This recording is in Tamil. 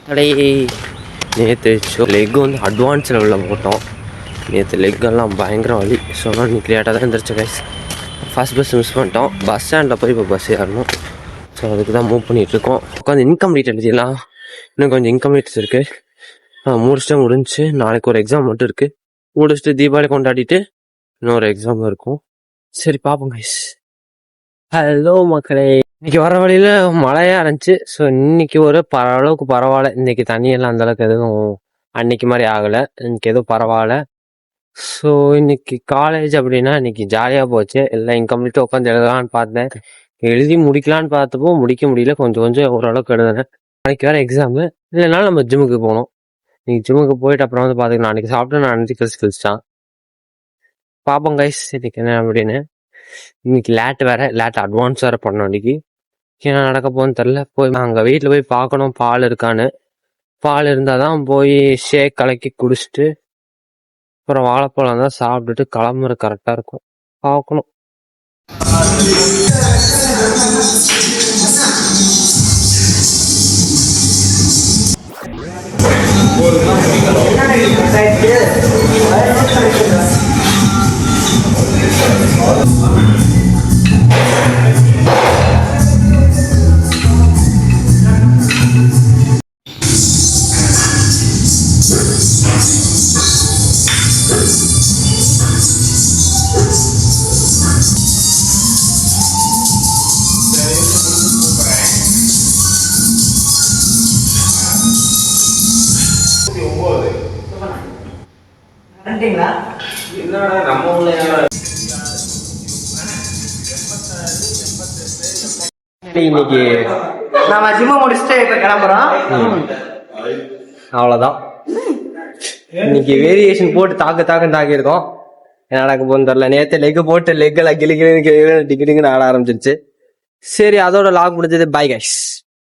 கடையே நேற்று லெக் வந்து அட்வான்ஸ் லெவலில் போட்டோம். நேற்று லெக்கெல்லாம் பயங்கர வலி. ஸோ ஆனால் இன்னைக்கு லேட்டாக தான் இருந்துருச்சு கைஸ். ஃபஸ்ட் பஸ் மிஸ் பண்ணிட்டோம். பஸ் ஸ்டாண்டில் போய் இப்போ பஸ் ஏறணும். ஸோ அதுக்கு தான் மூவ் பண்ணிகிட்ருக்கோம். உட்காந்து இன்கம்ப்ளீட் எழுதிடலாம். இன்னும் கொஞ்சம் இன்கம்ப்ளீட்ஸ் இருக்குது. முடிச்சுட்டு முடிஞ்சு நாளைக்கு ஒரு எக்ஸாம் மட்டும் இருக்குது. முடிச்சுட்டு தீபாவளி கொண்டாடிட்டு இன்னொரு எக்ஸாம் இருக்கும். சரி பார்ப்போம் கைஸ். ஹலோ மக்களே, இன்னைக்கு வர வழியில் மழையாக இருந்துச்சு. ஸோ இன்னைக்கு ஒரு அளவுக்கு பரவாயில்ல. இன்னைக்கு தண்ணியெல்லாம் அந்தளவுக்கு எதுவும் அன்னைக்கு மாதிரி ஆகலை. இன்னைக்கு எதுவும் பரவாயில்ல. ஸோ இன்னைக்கு காலேஜ் அப்படின்னா இன்னைக்கு ஜாலியாக போச்சு. எல்லாம் இன்கம்ப்ளீட்டாக உட்காந்து எழுதலான்னு பார்த்தேன். எழுதி முடிக்கலான்னு பார்த்தப்போ முடிக்க முடியல. கொஞ்சம் கொஞ்சம் ஓரளவுக்கு எழுதுனேன். நாளைக்கு வேறு எக்ஸாமு. இல்லைனாலும் நம்ம ஜிம்முக்கு போகணும். இன்னைக்கு ஜிம்முக்கு போயிட்டு அப்புறம் வந்து பார்த்துக்கலாம். அன்றைக்கி சாப்பிட்டு நான் அன்றைக்கி கழிச்சிட்டான். பார்ப்போம் கைஸ் இன்னைக்கு என்ன அப்படின்னு. இன்னைக்கு லேட் அட்வான்ஸ் வேறு பண்ணோம். இன்னைக்கு என்ன நடக்க போகுதுன்னு தெரில. போய் அங்கே வீட்டில் போய் பார்க்கணும் பால் இருக்கான்னு. பால் இருந்தால் தான் போய் ஷேக் கலக்கி குடிச்சிட்டு அப்புறம் வாழைப்பழம் தான் சாப்பிட்டுட்டு கிளம்புற கரெக்டாக இருக்கும். பார்க்கணும். இன்னைக்கு நம்ம ஜிம்ம முடிச்சுட்டு இப்ப கிளம்புறோம். அவ்வளவுதான். இன்னைக்கு வேரியேஷன் போட்டு தாக்கியிருக்கோம். என்ன நடக்க போகுதுன்னு தெரியல. நேற்று லெக் போட்டு லெக்கெல்லாம் கிளிக்கிழு டிக்கிடிங்கன்னு ஆட ஆரம்பிச்சிருச்சு. சரி, அதோட லாக் முடிஞ்சது. Bye guys.